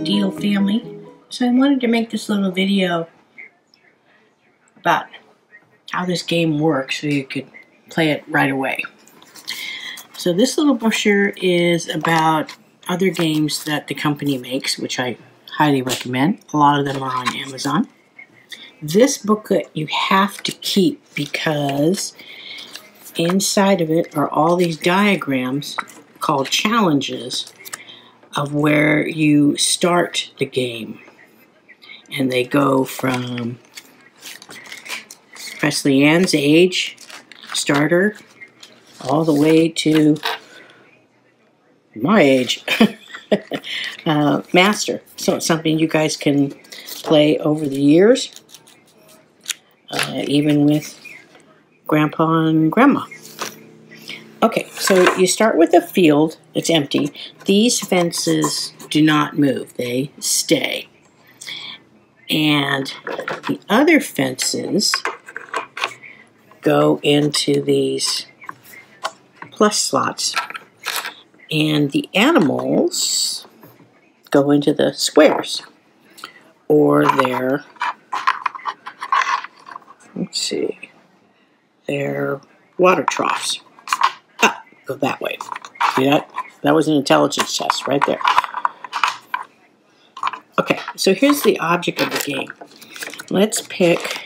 deal, family. So I wanted to make this little video about how this game works so you could play it right away. So this little brochure is about other games that the company makes, which I highly recommend. A lot of them are on Amazon. This booklet you have to keep because inside of it are all these diagrams called challenges of where you start the game. And they go from Presley Ann's age, starter, all the way to my age, master. So it's something you guys can play over the years, even with Grandpa and Grandma. Okay, so you start with a field. It's empty. These fences do not move. They stay. And the other fences go into these plus slots. And the animals go into the squares. Or their, let's see, their water troughs. Go that way. See that? That was an intelligence test right there. Okay, so here's the object of the game. Let's pick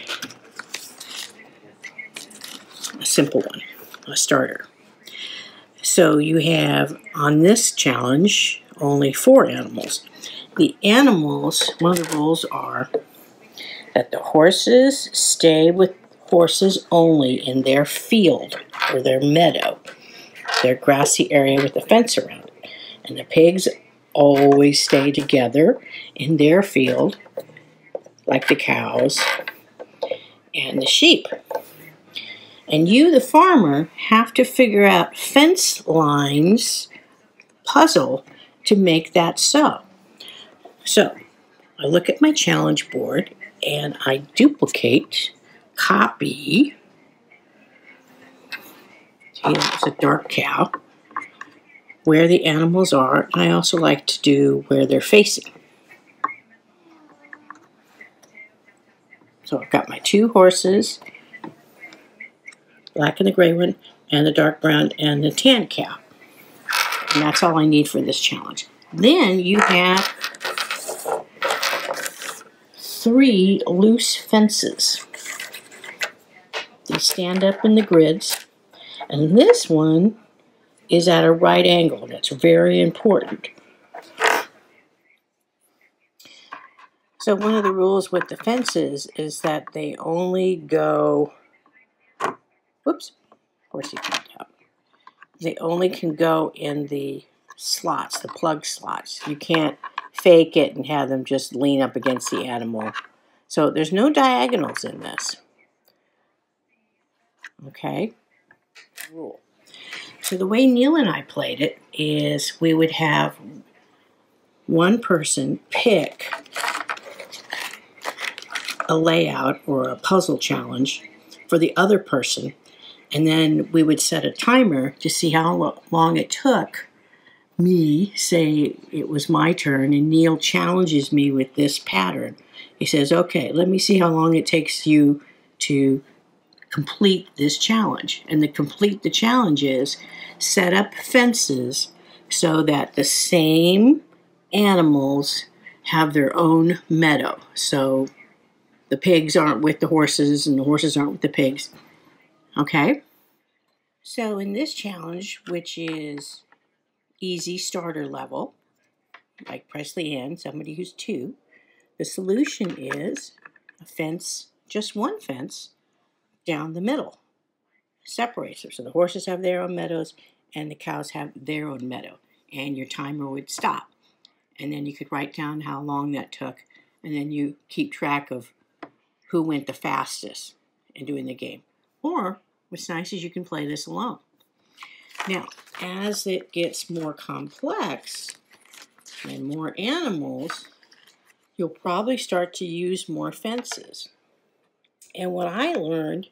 a simple one, a starter. So you have, on this challenge, only 4 animals. The animals, one of the rules are that the horses stay with horses only in their field or their meadow, their grassy area with a fence around it. And the pigs always stay together in their field, like the cows and the sheep. And you, the farmer, have to figure out fence lines puzzle to make that so. So, I look at my challenge board and I duplicate, copy. See, that's a dark cow. Where the animals are. I also like to do where they're facing. So I've got my 2 horses, black and the gray one, and the dark brown and the tan cow. And that's all I need for this challenge. Then you have 3 loose fences. They stand up in the grids. And this one is at a right angle. That's very important. So one of the rules with the fences is that they only go, whoops, horsey jumped out. They only can go in the slots, the plug slots. You can't fake it and have them just lean up against the animal. So there's no diagonals in this. Okay? Rule. So the way Neil and I played it is we would have one person pick a layout or a puzzle challenge for the other person, and then we would set a timer to see how long it took me. Say it was my turn and Neil challenges me with this pattern. He says, okay, let me see how long it takes you to complete this challenge. And to complete the challenge is set up fences so that the same animals have their own meadow. So the pigs aren't with the horses and the horses aren't with the pigs. Okay? So in this challenge, which is easy starter level, like Presley Ann, somebody who's 2, the solution is a fence, just one fence, down the middle. Separates them. So the horses have their own meadows and the cows have their own meadow. And your timer would stop. And then you could write down how long that took. And then you keep track of who went the fastest in doing the game. Or, what's nice is you can play this alone. Now, as it gets more complex and more animals, you'll probably start to use more fences. And what I learned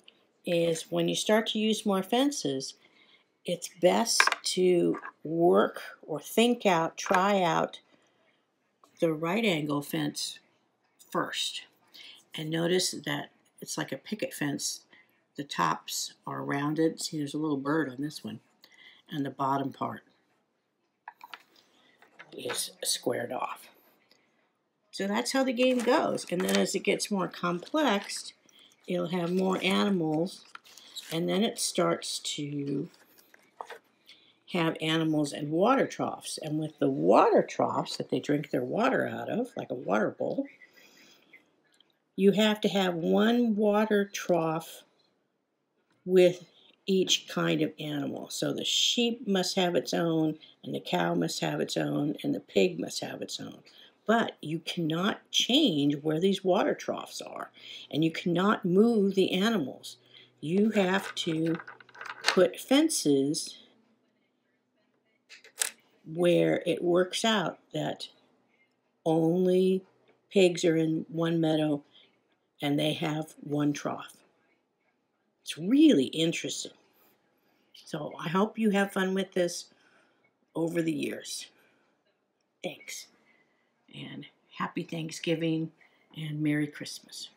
is when you start to use more fences, it's best to work or think out, try out the right angle fence first. And notice that it's like a picket fence. The tops are rounded. See, there's a little bird on this one. And the bottom part is squared off. So that's how the game goes. And then as it gets more complex, it'll have more animals. And then it starts to have animals and water troughs. And with the water troughs that they drink their water out of, like a water bowl, you have to have one water trough with each kind of animal. So the sheep must have its own, and the cow must have its own, and the pig must have its own. But you cannot change where these water troughs are, and you cannot move the animals. You have to put fences where it works out that only pigs are in one meadow and they have one trough. It's really interesting. So I hope you have fun with this over the years. Thanks. And happy Thanksgiving and Merry Christmas.